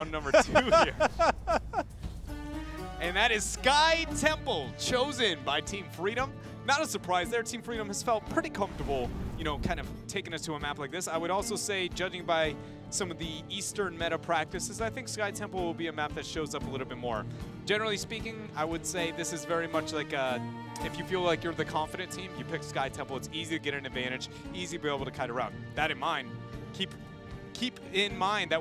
Number 2 here. And that is Sky Temple, chosen by Team Freedom. Not a surprise there. Team Freedom has felt pretty comfortable, you know, kind of taking us to a map like this. I would also say, judging by some of the Eastern meta practices, I think Sky Temple will be a map that shows up a little bit more. Generally speaking, I would say this is very much like if you feel like you're the confident team, you pick Sky Temple. It's easy to get an advantage, easy to be able to kite around. That in mind, keep in mind that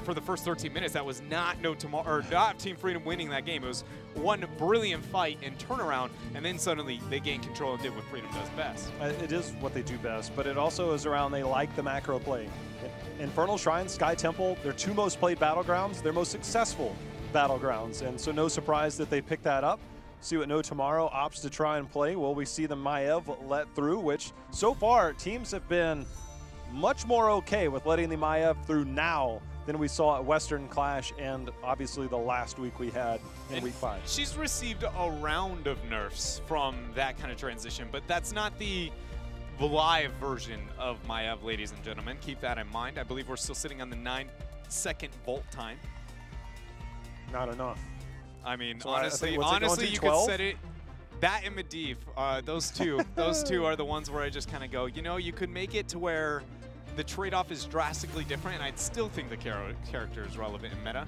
for the first 13 minutes, that was not not Team Freedom winning that game. It was one brilliant fight and turnaround, and then suddenly they gained control and did what Freedom does best. It is what they do best, but it also is around they like the macro play. Infernal Shrine, Sky Temple, their two most played battlegrounds, their most successful battlegrounds, and so no surprise that they picked that up. See what No Tomorrow opts to try and play. Will we see the Maiev let through, which so far teams have been much more okay with letting the Maiev through now than we saw at Western Clash and obviously the last week we had in Week 5. She's received a round of nerfs from that kind of transition, but that's not the live version of Maiev, ladies and gentlemen. Keep that in mind. I believe we're still sitting on the 9-second vault time. Not enough. I mean, so honestly, you could set it. That and Medivh, those two are the ones where I just kind of go, you know, you could make it to where the trade-off is drastically different, and I'd still think the character is relevant in meta.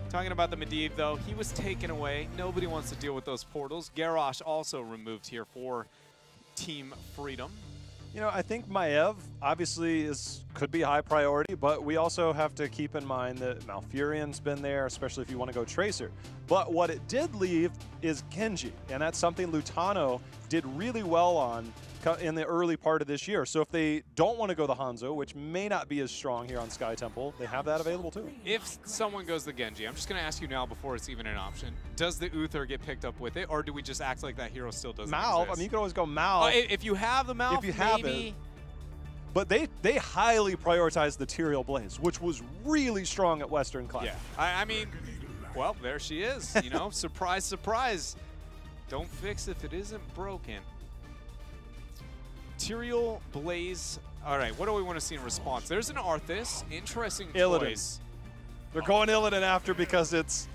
Talking about the Medivh, though, he was taken away. Nobody wants to deal with those portals. Garrosh also removed here for Team Freedom. You know, I think Maiev obviously could be high priority, but we also have to keep in mind that Malfurion's been there, especially if you want to go Tracer. But what it did leave is Genji, and that's something Lutano did really well on in the early part of this year. So if they don't want to go the Hanzo, which may not be as strong here on Sky Temple, they have that available too. If someone goes the Genji, I'm just going to ask you now before it's even an option, does the Uther get picked up with it, or do we just act like that hero still doesn't Malv, exist? I mean, you can always go Malv. If you have the Malv, if you have maybe. It. But they highly prioritized the Tyrael Blaze, which was really strong at Western Clash. Yeah, I mean, well, there she is. You know, surprise, surprise. Don't fix if it isn't broken. Tyrael Blaze. All right, what do we want to see in response? There's an Arthas. Interesting choice. They're going Illidan after because it's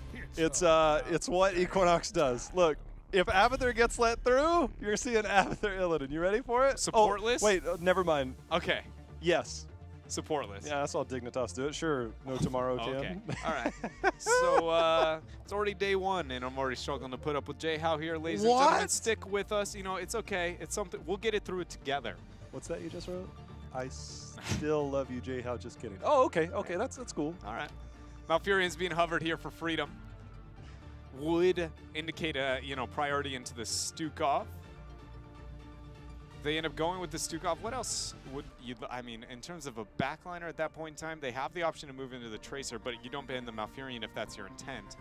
what Equinox does. Look, if Abathur gets let through, you're seeing Abathur Illidan. You ready for it? Supportless? Oh, wait, never mind. Okay. Yes. Supportless. Yeah, that's all Dignitas do it. Sure, No Tomorrow can. Okay. All right. So it's already day 1, and I'm already struggling to put up with Jay How here, ladies and gentlemen. Stick with us. You know, it's okay. It's something. We'll get it through it together. What's that you just wrote? I still love you, Jay How. Just kidding. Oh, okay. Okay, that's cool. All right. Malfurion's being hovered here for Freedom. Would indicate a priority into the Stukov. They end up going with the Stukov. What else would you, I mean, in terms of a backliner at that point in time, they have the option to move into the Tracer, but you don't ban the Malfurion if that's your intent.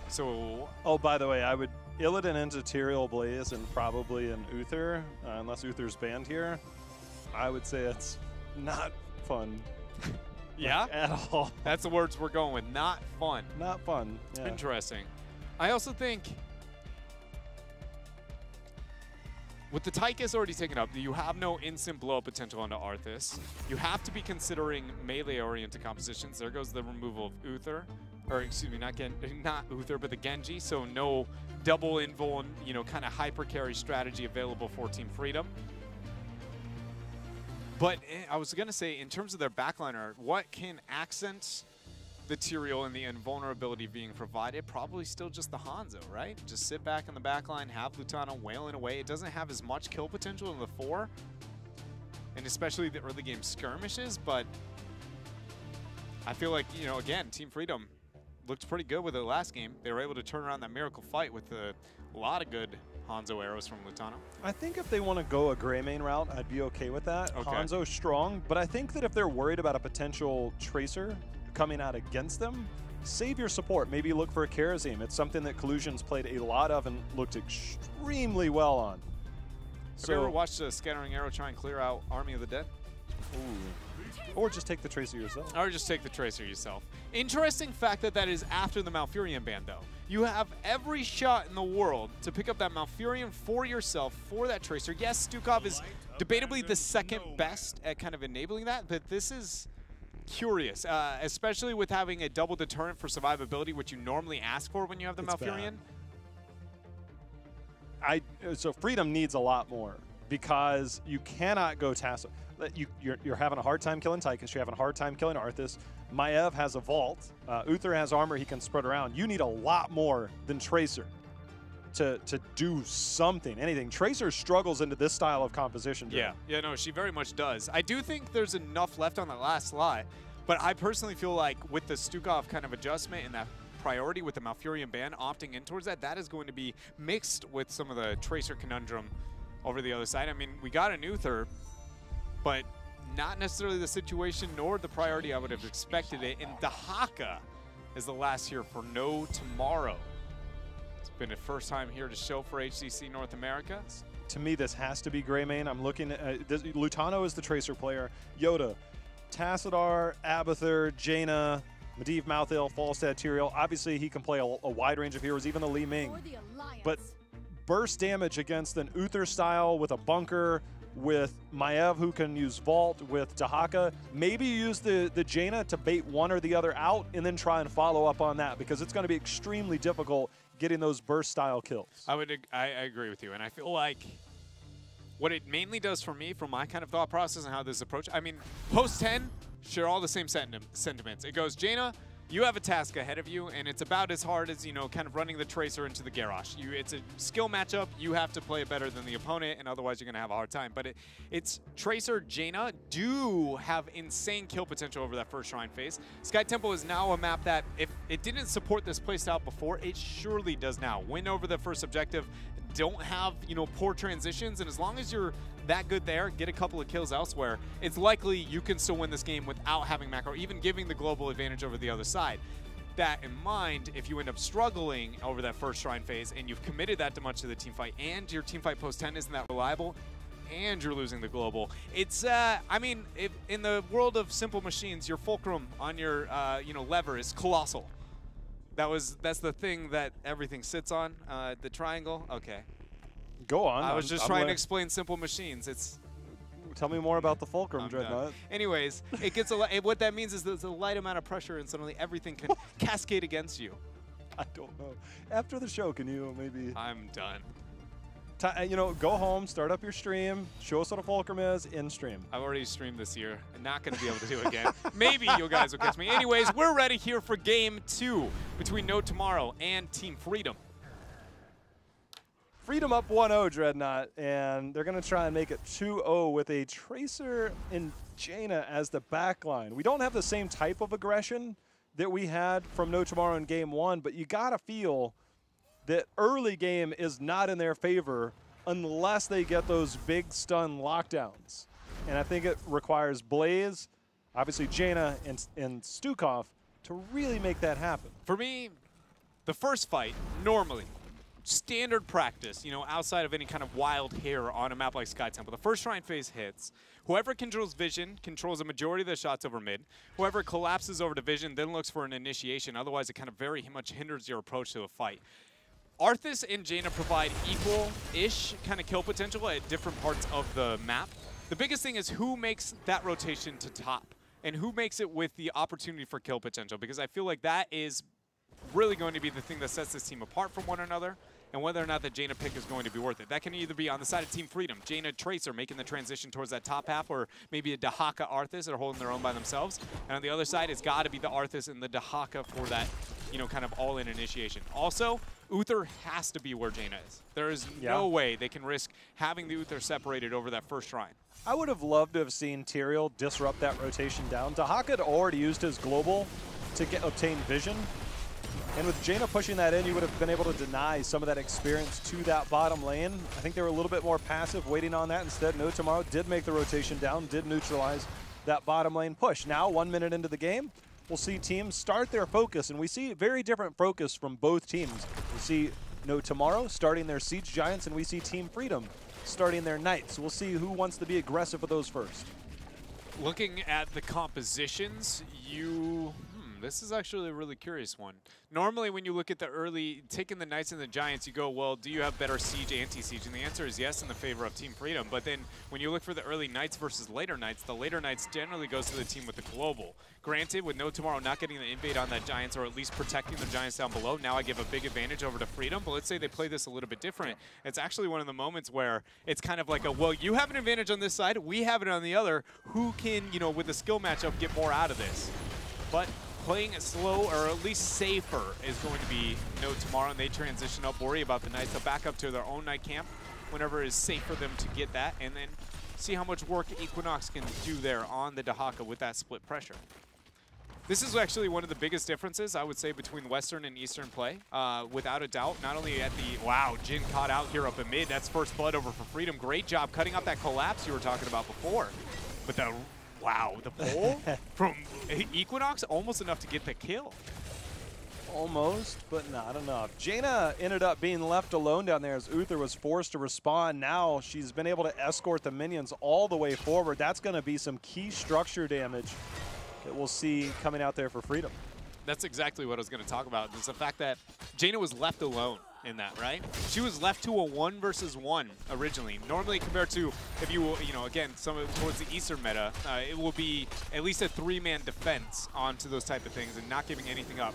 So. Oh, by the way, I would Illidan into Tyrael Blaze and probably an Uther, unless Uther's banned here. I would say it's not fun. Yeah? Like, at all. That's the words we're going with. Not fun. Not fun. Yeah. Interesting. I also think with the Tychus already taken up, you have no instant blow-up potential onto Arthas. You have to be considering melee-oriented compositions. There goes the removal of Uther. Or, excuse me, not Uther, but the Genji. So no double invul, kind of hyper-carry strategy available for Team Freedom. But I was going to say, in terms of their backliner, what can accent the Tyrael and the invulnerability being provided? Probably still just the Hanzo, right? Just sit back in the backline, have Lutano wailing away. It doesn't have as much kill potential in the 4, and especially the early game skirmishes, but I feel like, again, Team Freedom looked pretty good with it last game. They were able to turn around that miracle fight with a lot of good Hanzo arrows from Lutano. I think if they want to go a Greymane route, I'd be okay with that. Okay. Hanzo's strong, but I think that if they're worried about a potential Tracer coming out against them, save your support. Maybe look for a Karazim. It's something that Collusion's played a lot of and looked extremely well on. Have you ever watched a Scattering Arrow try and clear out Army of the Dead? Ooh. Or just take the Tracer yourself. Or just take the Tracer yourself. Interesting fact that is after the Malfurion ban, though. You have every shot in the world to pick up that Malfurion for yourself for that Tracer. Yes, Stukov is debatably the second best at kind of enabling that, but this is curious, especially with having a double deterrent for survivability, which you normally ask for when you have the Malfurion. So Freedom needs a lot more because you cannot go Tasso. You're having a hard time killing Tychus. You're having a hard time killing Arthas. Maiev has a vault. Uther has armor he can spread around. You need a lot more than Tracer to do something, anything. Tracer struggles into this style of composition. Yeah, no, she very much does. I do think there's enough left on the last slot, but I personally feel like with the Stukov kind of adjustment and that priority with the Malfurion ban opting in towards that, that is going to be mixed with some of the Tracer conundrum over the other side. I mean, we got an Uther, but not necessarily the situation nor the priority I would have expected it. And Dahaka is the last here for No Tomorrow. It's been a first time here to show for HGC North America. To me, this has to be Greymane. I'm looking at Lutano is the Tracer player. Yoda, Tassadar, Abathur, Jaina, Medivh, Malthael, Falstad, Tyrael. Obviously, he can play a wide range of heroes, even the Li Ming. But burst damage against an Uther style with a bunker, with Maiev who can use Vault, with Dahaka. Maybe use the Jaina to bait one or the other out and then try and follow up on that because it's going to be extremely difficult getting those burst style kills. I agree with you, and I feel like what it mainly does for me, from my kind of thought process and how this approach, I mean, post 10, share all the same sentiments. It goes, Jaina, you have a task ahead of you, and it's about as hard as, you know, kind of running the Tracer into the Garrosh. It's a skill matchup. You have to play it better than the opponent, and otherwise you're going to have a hard time. But it's Tracer, Jaina do have insane kill potential over that first Shrine phase. Sky Temple is now a map that, if it didn't support this playstyle before, it surely does now. Win over the first objective, don't have, you know, poor transitions, and as long as you're that good there, get a couple of kills elsewhere, it's likely you can still win this game without having macro, even giving the global advantage over the other side. That in mind, if you end up struggling over that first Shrine phase and you've committed that much to the team fight, and your team fight post 10 isn't that reliable, and you're losing the global, it's, I mean, if in the world of simple machines, your fulcrum on your, you know, lever is colossal. That's the thing that everything sits on, the triangle. Okay. Go on. I was just trying to explain simple machines. Tell me more about the fulcrum, Dreadnought. Anyways, it gets what that means is there's a light amount of pressure, and suddenly everything can cascade against you. I don't know. After the show, can you maybe? I'm done. You know, go home, start up your stream, show us what a fulcrum is in stream. I've already streamed this year. I'm not going to be able to do it again. Maybe you guys will catch me. Anyways, we're ready here for Game 2 between No Tomorrow and Team Freedom. Freedom up 1-0, Dreadnought, and they're going to try and make it 2-0 with a Tracer and Jaina as the backline. We don't have the same type of aggression that we had from No Tomorrow in Game 1, but you got to feel that early game is not in their favor unless they get those big stun lockdowns. And I think it requires Blaze, obviously Jaina, and Stukov to really make that happen. For me, the first fight, normally, standard practice, you know, outside of any kind of wild hair on a map like Sky Temple, the first Shrine phase hits. Whoever controls vision controls a majority of the shots over mid. Whoever collapses over to vision then looks for an initiation. Otherwise, it kind of very much hinders your approach to a fight. Arthas and Jaina provide equal-ish kind of kill potential at different parts of the map. The biggest thing is who makes that rotation to top and who makes it with the opportunity for kill potential, because I feel like that is really going to be the thing that sets this team apart from one another, and whether or not the Jaina pick is going to be worth it. That can either be on the side of Team Freedom, Jaina Tracer making the transition towards that top half, or maybe a Dahaka Arthas that are holding their own by themselves. And on the other side, it's got to be the Arthas and the Dahaka for that, you know, kind of all-in initiation. Also, Uther has to be where Jaina is. There is no way they can risk having the Uther separated over that first Shrine. I would have loved to have seen Tyrael disrupt that rotation down. Dahaka had already used his global to obtain vision. And with Jaina pushing that in, you would have been able to deny some of that experience to that bottom lane. I think they were a little bit more passive, waiting on that. Instead, No Tomorrow did make the rotation down, did neutralize that bottom lane push. Now, 1 minute into the game, we'll see teams start their focus, and we see very different focus from both teams. We see No Tomorrow starting their Siege Giants, and we see Team Freedom starting their Knights. We'll see who wants to be aggressive with those first. Looking at the compositions, this is actually a really curious one. Normally, when you look at the early, taking the Knights and the Giants, you go, well, do you have better siege, anti-siege? And the answer is yes in the favor of Team Freedom. But then when you look for the early Knights versus later Knights, the later Knights generally goes to the team with the global. Granted, with No Tomorrow not getting the invade on that Giants, or at least protecting the Giants down below, now I give a big advantage over to Freedom. But let's say they play this a little bit different. It's actually one of the moments where it's kind of like a, well, you have an advantage on this side, we have it on the other. Who can, you know, with the skill matchup, get more out of this? But playing it slow, or at least safer, is going to be No Tomorrow, and they transition up, worry about the Knights. They'll back up to their own Knight camp whenever it is safe for them to get that, and then see how much work Equinox can do there on the Dahaka with that split pressure. This is actually one of the biggest differences, I would say, between Western and Eastern play, without a doubt. Not only at the, wow, Jin caught out here up in mid. That's first blood over for Freedom. Great job cutting out that collapse you were talking about before. But the, wow, the pull from Equinox, almost enough to get the kill. Almost, but not enough. Jaina ended up being left alone down there as Uther was forced to respond. Now she's been able to escort the minions all the way forward. That's going to be some key structure damage that we'll see coming out there for Freedom. That's exactly what I was going to talk about. Is the fact that Jaina was left alone in that, right? She was left to a 1 versus 1 originally. Normally, compared to, if you know, again, towards the Eastern meta, it will be at least a 3-man defense onto those type of things and not giving anything up.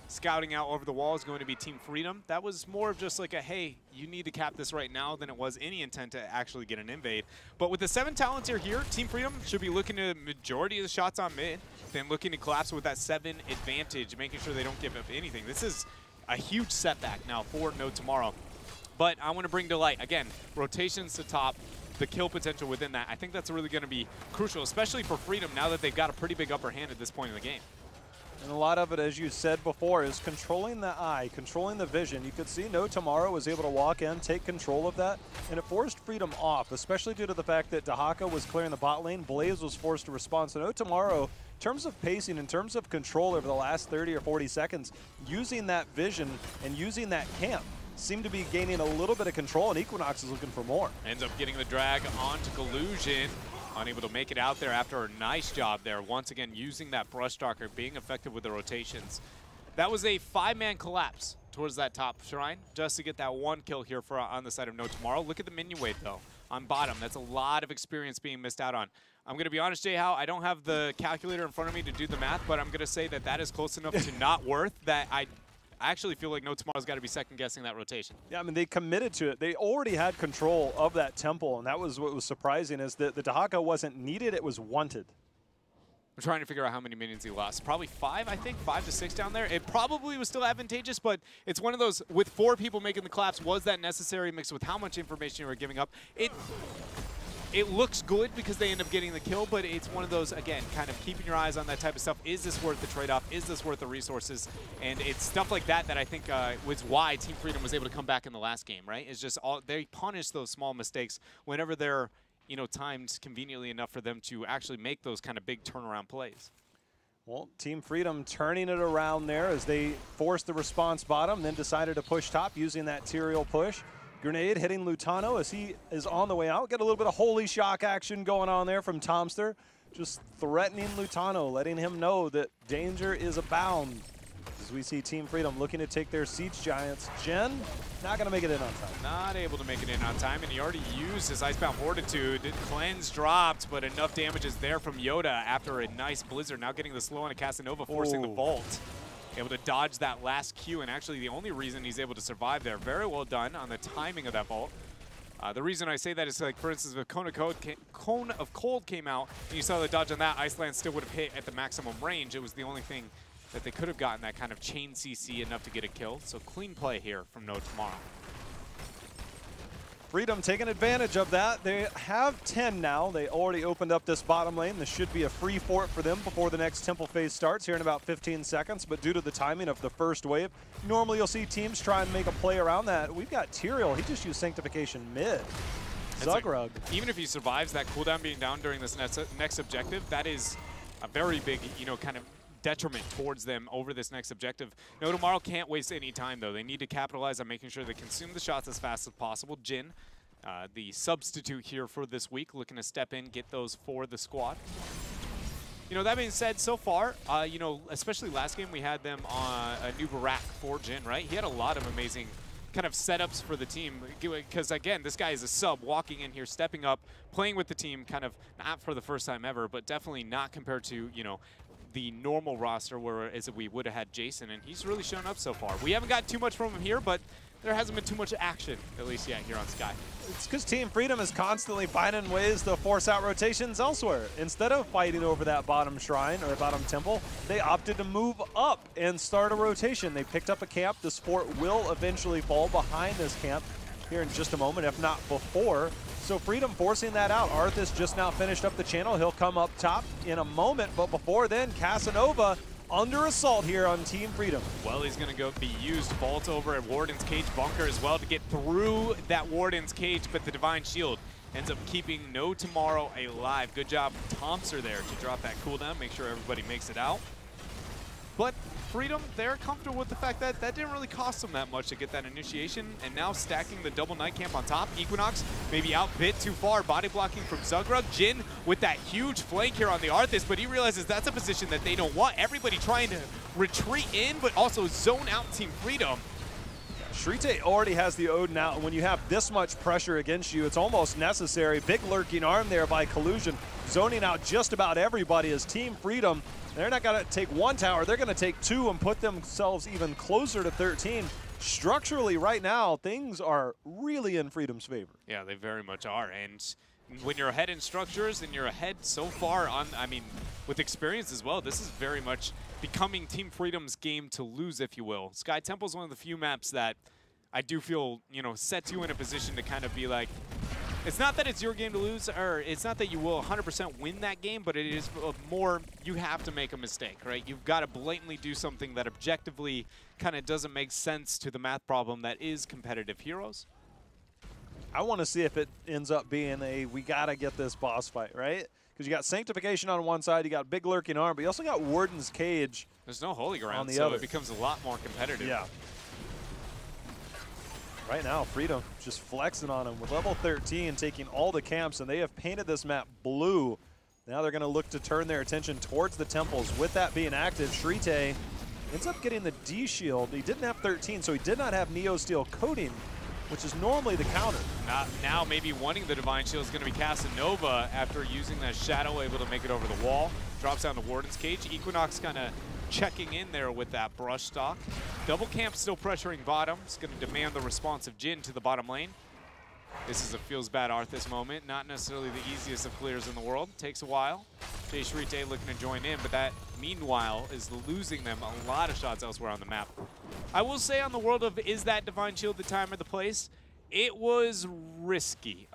Scouting out over the wall is going to be Team Freedom. That was more of just like a, hey, you need to cap this right now, than it was any intent to actually get an invade. But with the 7 talents here, Team Freedom should be looking to majority of the shots on mid, then looking to collapse with that 7 advantage, making sure they don't give up anything. This is a huge setback now for No Tomorrow. But I want to bring to light, again, rotations to top, the kill potential within that. I think that's really going to be crucial, especially for Freedom now that they've got a pretty big upper hand at this point in the game. And a lot of it, as you said before, is controlling the eye, controlling the vision. You could see No Tomorrow was able to walk in, take control of that, and it forced Freedom off, especially due to the fact that Dahaka was clearing the bot lane. Blaze was forced to respond. So No Tomorrow, in terms of pacing, in terms of control over the last 30 or 40 seconds, using that vision and using that camp, seemed to be gaining a little bit of control, and Equinox is looking for more. Ends up getting the drag onto Collusion. Unable to make it out there after a nice job there. Once again, using that brush stalker, being effective with the rotations. That was a 5-man collapse towards that top shrine, just to get that 1 kill here for on the side of No Tomorrow. Look at the minion wave, though, on bottom. That's a lot of experience being missed out on. I'm going to be honest, Jay-How, I don't have the calculator in front of me to do the math, but I'm going to say that that is close enough to not worth that I actually feel like No Tomorrow's got to be second-guessing that rotation. Yeah, I mean, they committed to it. They already had control of that temple, and that was what was surprising, is that the Dahaka wasn't needed, it was wanted. I'm trying to figure out how many minions he lost. Probably 5, I think, 5 to 6 down there. It probably was still advantageous, but it's one of those, with 4 people making the collapse, was that necessary mixed with how much information you were giving up? It looks good because they end up getting the kill, but it's one of those, again, kind of keeping your eyes on that type of stuff. Is this worth the trade-off? Is this worth the resources? And it's stuff like that that I think was why Team Freedom was able to come back in the last game, right? It's just they punish those small mistakes whenever they're, you know, timed conveniently enough for them to actually make those kind of big turnaround plays. Well, Team Freedom turning it around there as they forced the response bottom, then decided to push top using that Tyrael push. Grenade hitting Lutano as he is on the way out. Get a little bit of holy shock action going on there from Tomster. Just threatening Lutano, letting him know that danger is abound. As we see Team Freedom looking to take their Siege Giants. Jin, not going to make it in on time. Not able to make it in on time, and he already used his Icebound Fortitude. Cleanse dropped, but enough damage is there from Yoda after a nice Blizzard. Now getting the slow on a Casanova, forcing the Vault. Able to dodge that last Q, and actually the only reason he's able to survive there. Very well done on the timing of that Vault. The reason I say that is, like, for instance, if Cone of Cold came out and you saw the dodge on that, Iceland still would have hit at the maximum range. It was the only thing that they could have gotten, that kind of chain CC enough to get a kill. So clean play here from No Tomorrow. Freedom taking advantage of that. They have 10 now. They already opened up this bottom lane. This should be a free fort for them before the next temple phase starts here in about 15 seconds. But due to the timing of the first wave, normally you'll see teams try and make a play around that. We've got Tyrael. He just used Sanctification mid. Zugrug. Even if he survives that cooldown being down during this next objective, that is a very big, you know, kind of detriment towards them over this next objective. No Tomorrow can't waste any time, though. They need to capitalize on making sure they consume the shots as fast as possible. Jin, the substitute here for this week, looking to step in, get those for the squad. You know, that being said, so far, you know, especially last game, we had them on a new Barak for Jin, right? He had a lot of amazing kind of setups for the team. Because, again, this guy is a sub walking in here, stepping up, playing with the team, kind of not for the first time ever, but definitely not compared to, you know, the normal roster where as we would have had Jason, and he's really shown up so far. We haven't got too much from him here, but there hasn't been too much action, at least yet, here on Sky. It's because Team Freedom is constantly finding ways to force out rotations elsewhere. Instead of fighting over that bottom shrine or bottom temple, they opted to move up and start a rotation. They picked up a camp. This fort will eventually fall behind this camp here in just a moment, if not before. So Freedom forcing that out. Arthas just now finished up the channel. He'll come up top in a moment, but before then, Casanova under assault here on Team Freedom. Well, he's going to go be used. Vault over at Warden's Cage bunker as well to get through that Warden's Cage, but the Divine Shield ends up keeping No Tomorrow alive. Good job, Thompson there to drop that cooldown, make sure everybody makes it out. But Freedom, they're comfortable with the fact that that didn't really cost them that much to get that initiation, and now stacking the double Night Camp on top. Equinox maybe out bit too far, body blocking from Zugrug. Jin with that huge flank here on the Arthas, but he realizes that's a position that they don't want. Everybody trying to retreat in, but also zone out Team Freedom. Shrite already has the Odin out, and when you have this much pressure against you, it's almost necessary. Big lurking arm there by Collusion, zoning out just about everybody as Team Freedom. They're not going to take one tower, they're going to take two and put themselves even closer to 13. Structurally, right now, things are really in Freedom's favor. Yeah, they very much are. And when you're ahead in structures and you're ahead so far on, I mean, with experience as well, this is very much becoming Team Freedom's game to lose, if you will. Sky Temple is one of the few maps that I do feel, you know, sets you in a position to kind of be like, it's not that it's your game to lose, or it's not that you will 100% win that game, but it is more you have to make a mistake, right? You've got to blatantly do something that objectively kind of doesn't make sense to the math problem that is competitive heroes. I want to see if it ends up being a we got to get this boss fight, right? Because you got Sanctification on one side, you got Big Lurking Arm, but you also got Warden's Cage. There's no Holy Ground, on the so other. it becomes a lot more competitive. Yeah. Right now, Freedom just flexing on him with level 13, taking all the camps, and they have painted this map blue. Now they're going to look to turn their attention towards the temples. With that being active, Shrite ends up getting the D shield. He didn't have 13, so he did not have Neo Steel coating, which is normally the counter. Now maybe wanting the Divine Shield is going to be Casanova after using that Shadow, able to make it over the wall. Drops down to Warden's Cage. Equinox kind of checking in there with that brush stock. Double camp still pressuring bottom. It's going to demand the response of Jin to the bottom lane. This is a feels bad Arthas moment. Not necessarily the easiest of clears in the world. Takes a while. Jay Shrite looking to join in, but that meanwhile is losing them a lot of shots elsewhere on the map. I will say on the world of is that Divine Shield the time or the place, it was risky.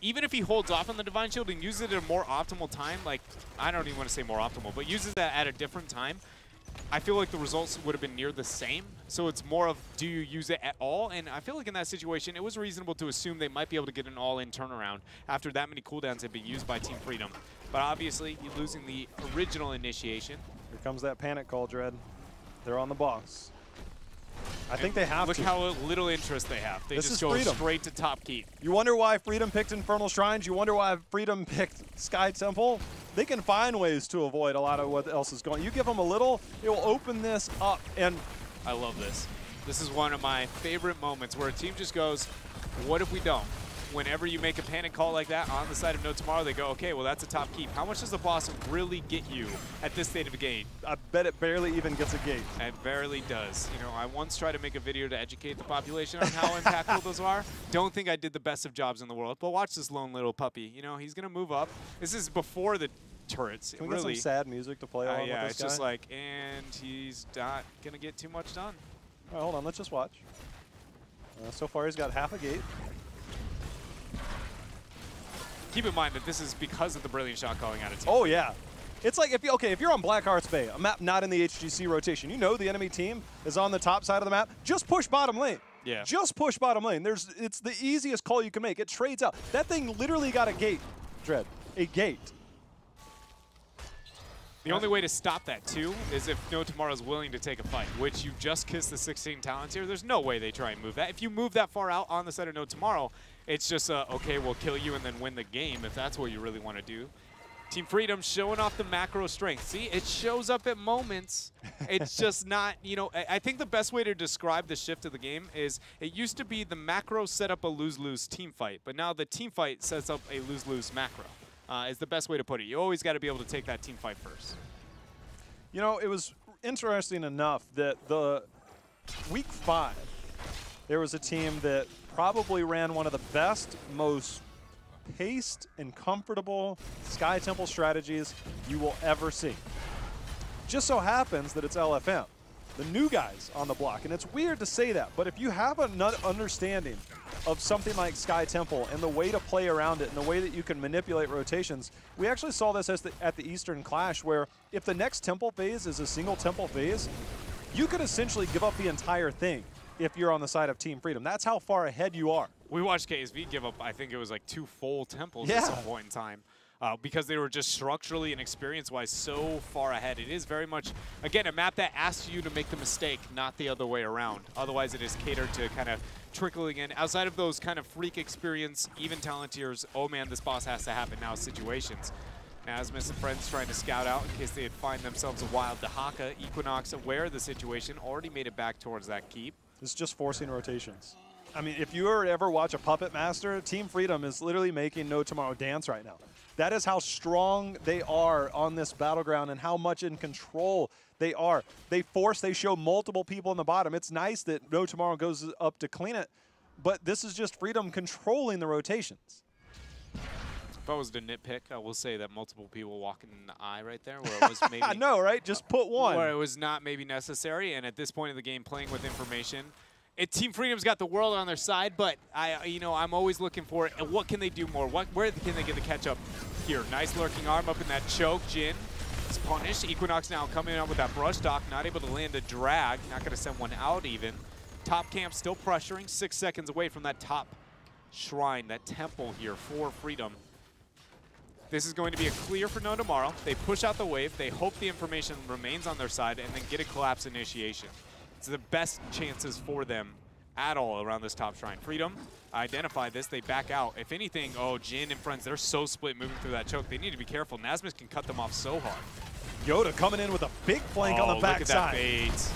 Even if he holds off on the Divine Shield and uses it at a more optimal time, like, I don't even want to say more optimal, but uses that at a different time, I feel like the results would have been near the same. So it's more of, do you use it at all? And I feel like in that situation, it was reasonable to assume they might be able to get an all-in turnaround after that many cooldowns had been used by Team Freedom. But obviously, you're losing the original initiation. Here comes that panic call, Dread. They're on the boss. I think they have to. Look how little interest they have. They just go straight to top keep. You wonder why Freedom picked Infernal Shrines? You wonder why Freedom picked Sky Temple? They can find ways to avoid a lot of what else is going. You give them a little, it will open this up. And I love this. This is one of my favorite moments where a team just goes, what if we don't? Whenever you make a panic call like that on the side of No Tomorrow, they go, okay, well, that's a top keep. How much does the boss really get you at this state of the game? I bet it barely even gets a gate. It barely does. You know, I once tried to make a video to educate the population on how impactful those are. Don't think I did the best of jobs in the world, but watch this lone little puppy. You know, he's going to move up. This is before the turrets. Can we get some sad music to play on yeah, with this it's guy? just like, and he's not going to get too much done. All right, hold on, let's just watch. So far, he's got half a gate. Keep in mind that this is because of the brilliant shot calling out of team. Oh, yeah. It's like, if you're on Black Hearts Bay, a map not in the HGC rotation, you know the enemy team is on the top side of the map, just push bottom lane. Yeah. Just push bottom lane. It's the easiest call you can make. It trades out. That thing literally got a gate, Dread. A gate. The only way to stop that, too, is if No Tomorrow's willing to take a fight, which you just kissed the 16 talents here. There's no way they try and move that. If you move that far out on the side of No Tomorrow, it's just, okay, we'll kill you and then win the game if that's what you really want to do. Team Freedom showing off the macro strength. See, it shows up at moments. It's just not, you know, I think the best way to describe the shift of the game is it used to be the macro set up a lose-lose team fight, but now the team fight sets up a lose-lose macro. Is the best way to put it. You always got to be able to take that team fight first. You know, it was interesting enough that the week 5, there was a team that probably ran one of the best, most paced and comfortable Sky Temple strategies you will ever see. Just so happens that it's LFM, the new guys on the block. And it's weird to say that, but if you have an understanding of something like Sky Temple and the way to play around it and the way that you can manipulate rotations, we actually saw this at the Eastern Clash, where if the next temple phase is a single temple phase, you could essentially give up the entire thing if you're on the side of Team Freedom. That's how far ahead you are. We watched KSV give up, I think it was like 2 full temples at some point in time. Because they were just structurally and experience-wise so far ahead. It is very much, again, a map that asks you to make the mistake, not the other way around. Otherwise, it is catered to kind of trickling in. Outside of those kind of freak experience, even talentiers, oh man, this boss has to happen now situations. Nasmus and friends trying to scout out in case they'd find themselves a wild Dahaka. Equinox, aware of the situation, already made it back towards that keep. It's just forcing rotations. I mean, if you ever watch a Puppet Master, Team Freedom is literally making No Tomorrow dance right now. That is how strong they are on this battleground and how much in control they are. They show multiple people in the bottom. It's nice that No Tomorrow goes up to clean it, but this is just Freedom controlling the rotations. If I was to nitpick, I will say that multiple people walking in the eye right there, where it was maybe I know, right? Just put one. Where it was not maybe necessary, and at this point of the game, playing with information. Team Freedom's got the world on their side, but I'm always looking for what can they do more? Where can they get the catch up here? Nice lurking arm up in that choke. Jin is punished. Equinox now coming out with that brush dock, not able to land a drag, not going to send one out even. Top camp still pressuring, 6 seconds away from that top shrine, that temple here for Freedom. This is going to be a clear for No Tomorrow. They push out the wave. They hope the information remains on their side and then get a collapse initiation. It's the best chances for them at all around this top shrine. Freedom identify this. They back out. If anything, oh, Jin and friends, they're so split moving through that choke. They need to be careful. Nasmus can cut them off so hard. Yoda coming in with a big flank on the backside. Look at that bait.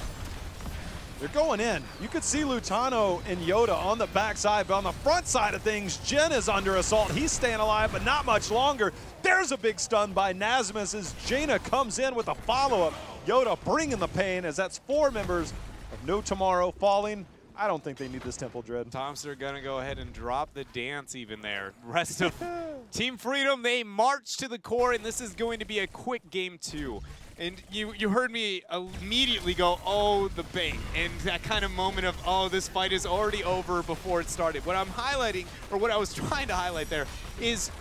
They're going in. You could see Lutano and Yoda on the backside, but on the front side of things, Jin is under assault. He's staying alive, but not much longer. There's a big stun by Nasmus as Jaina comes in with a follow-up. Yoda bringing the pain as that's 4 members of No Tomorrow falling. I don't think they need this Temple Dread. Thompson are going to go ahead and drop the dance even there. Rest of Team Freedom, they march to the core, and this is going to be a quick game 2. And you heard me immediately go, oh, the bait. And that kind of moment of, oh, this fight is already over before it started. What I'm highlighting, or what I was trying to highlight there, is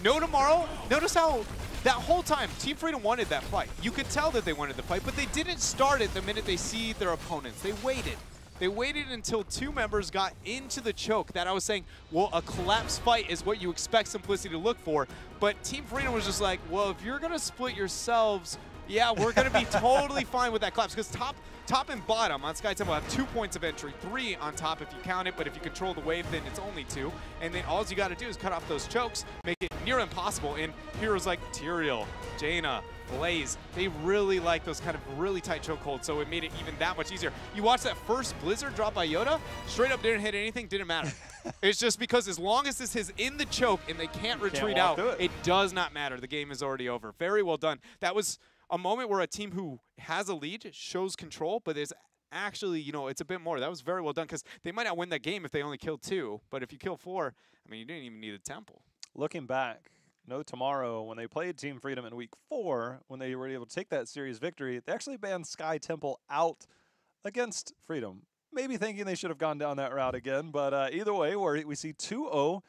No Tomorrow. Notice how that whole time, Team Freedom wanted that fight. You could tell that they wanted the fight, but they didn't start it the minute they see their opponents. They waited. They waited until 2 members got into the choke. That I was saying, well, a collapse fight is what you expect Simplicity to look for. But Team Freedom was just like, well, if you're going to split yourselves, yeah, we're going to be totally fine with that collapse. Because top and bottom on Sky Temple have 2 points of entry, 3 on top if you count it. But if you control the wave, then it's only 2. And then all you got to do is cut off those chokes, make it near impossible. And heroes like Tyrael, Jaina, Blaze, they really like those kind of really tight chokeholds, so it made it even that much easier. You watch that first Blizzard drop by Yoda, straight up didn't hit anything, didn't matter. It's just because as long as this is in the choke and they can't retreat out, it does not matter. The game is already over. Very well done. That was a moment where a team who has a lead shows control, but there's actually, it's a bit more. That was very well done because they might not win that game if they only kill 2, but if you kill 4, I mean, you didn't even need a temple. Looking back, No Tomorrow, when they played Team Freedom in week 4, when they were able to take that series victory, they actually banned Sky Temple out against Freedom. Maybe thinking they should have gone down that route again, but either way, we see 2-0